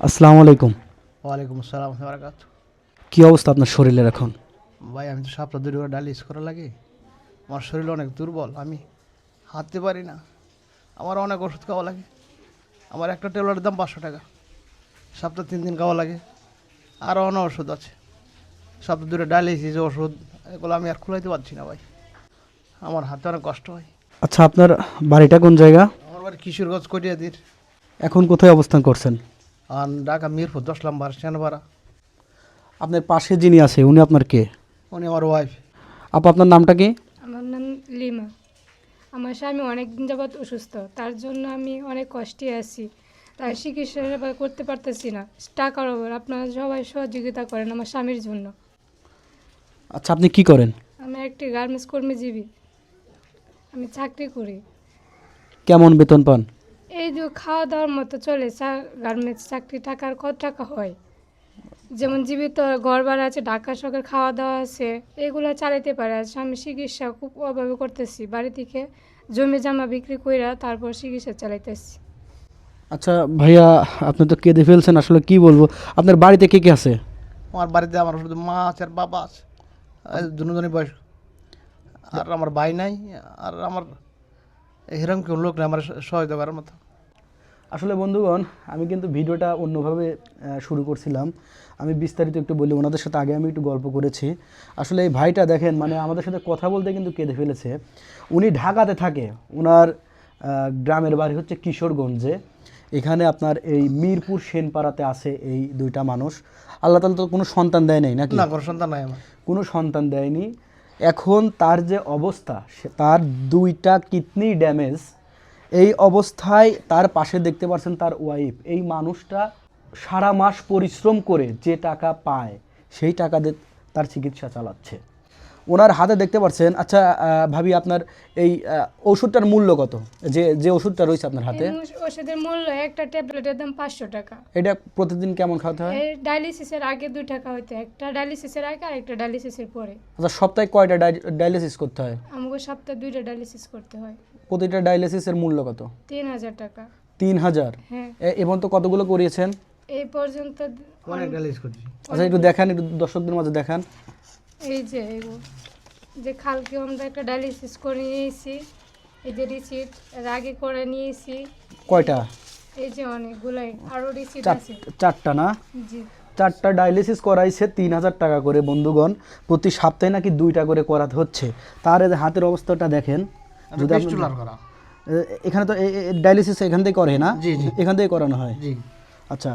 আসসালামু আলাইকুম। ওয়ালাইকুম আসসালাম বারাকাত। কি অবস্থা আপনার শরীরের এখন? ভাই আমি তো সপ্তাহ 2 করে ডায়ালিসিস করা লাগে। আমার শরীর অনেক দুর্বল, আমি হাঁটতে পারি না। আমার অনেক ওষুধ খাওয়া লাগে। আমার একটা ট্যাবলেটের দাম 500 টাকা। সপ্তাহে 3 দিন খাওয়া লাগে। আরও অনেক ওষুধ আছে। সপ্তাহ 2 ডায়ালিসিস ওষুধ, এগুলো আমি আর খুলাইতে পারছি না ভাই। আমার হাতে অনেক কষ্ট হয়। আচ্ছা, আপনার বাড়িটা কোন জায়গা? আমার বাড়ি কিশোরগঞ্জ কটিয়াদির। এখন কোথায় অবস্থান করছেন? আর ঢাকা মিরপুর 10 নম্বর সেনপাড়া। আপনার পাশে যিনি আছে উনি আপনার কে? উনি আমার ওয়াইফ। আপু, আপনার নামটা কি? আমার নাম লিমা। আমার স্বামী অনেক দিন যাবৎ অসুস্থ, তার জন্য আমি অনেক কষ্টে আছি। তাই চিকিৎসা সেবা করতে পারতেছি না, টাকার অভাব। আপনারা সবাই সহযোগিতা করেন আমার স্বামীর জন্য। আচ্ছা, আপনি কি করেন? আমি একটি গার্মেন্টস কর্মীজীবী, আমি চাকরি করি। কেমন বেতন পান? এই যে খাওয়া দাওয়ার মতো চলে। গার্মেন্টস চাকরি টাকার কত টাকা হয়? যেমন জীবিত ঘর ভাড়া আছে, ঢাকা শহরের খাওয়া দাওয়া আছে, এগুলো চালাতে পারে। আর আমি চিকিৎসা খুব অভাবে করতেছি, বাড়ি থেকে জমি জামা বিক্রি কইরা তারপর চিকিৎসা চালাইতেছি। আচ্ছা ভাইয়া, আপনি তো কেঁদে ফেলছেন, আসলে কি বলবো। আপনার বাড়িতে কে কে আছে? আমার বাড়িতে আমার শুধু মা আছে আর বাবা আছে, দুজনই বয়স। আর আমার ভাই নাই। আর আমার এরকম কেউ লোক নেই আমার সহায়তা করার মতো। আসলে বন্ধুগণ, আমি কিন্তু ভিডিওটা অন্যভাবে শুরু করছিলাম। আমি বিস্তারিত একটু বলি, ওনাদের সাথে আগে আমি একটু গল্প করেছি। আসলে এই ভাইটা দেখেন, মানে আমাদের সাথে কথা বলতে কিন্তু কেঁদে ফেলেছে। উনি ঢাকাতে থাকে, ওনার গ্রামের বাড়ি হচ্ছে কিশোরগঞ্জে। এখানে আপনার এই মিরপুর সেনপাড়াতে আছে এই দুইটা মানুষ। আল্লাহ তাআলা তো কোনো সন্তান দেয় নাই নাকি? না, কোনো সন্তান নাই আমার। কোনো সন্তান দেয়নি। এখন তার যে অবস্থা, তার দুইটা কিডনি ড্যামেজ। এই অবস্থায় তার পাশে দেখতে পাচ্ছেন তার ওয়াইফ। এই মানুষটা সারা মাস পরিশ্রম করে যে টাকা পায় সেই টাকা দিয়ে তার চিকিৎসা চালাচ্ছে। ওনার হাতে দেখতে পাচ্ছেন। আচ্ছা ভাবি, আপনার এই ওষুধটার মূল্য কত? যে যে ওষুধটা রয়েছে আপনার হাতে, ওষুধের মূল্য একটা ট্যাবলেটের দাম 500 টাকা। এটা প্রতিদিন কেমন খাওয়াতে হয়? এই ডায়ালিসিসের আগে 2 টাকা হইতো, একটা ডায়ালিসিসের আগে আর একটা ডায়ালিসিসের পরে। আচ্ছা, সপ্তাহে কয়টা ডায়ালিসিস করতে হয়? আমাকে সপ্তাহে 2টা ডায়ালিসিস করতে হয়। প্রতিটা ডায়ালিসিসের মূল্য কত? 3000 টাকা। 3000? হ্যাঁ, এবং তো কতগুলো করিয়েছেন? এই পর্যন্ত অনেক ডায়ালিসিস করছি। আচ্ছা, একটু দেখান, একটু দর্শকদের মাঝে দেখান। এই যে যে কালকে আমরা একটা ডায়ালিসিস করে নিয়েছি, এই যে রিসিট এর আগে করে নিয়েছি। কয়টা? এই যে অনেকগুলাই আরো রিসিট আছে। চারটা না? জি। 4টা ডায়ালিসিস করাইছে 3000 টাকা করে। বন্ধুগণ, প্রতি সপ্তাহে নাকি 2টা করে করাতে হচ্ছে। তার এই যে হাতের অবস্থাটা দেখেন। যদি আপনি- পেস্টুলার করা। এখানে তো ডায়ালিসিস এখান থেকে করে না? জি, জি। এখান থেকে করানো হয়। জি। আচ্ছা।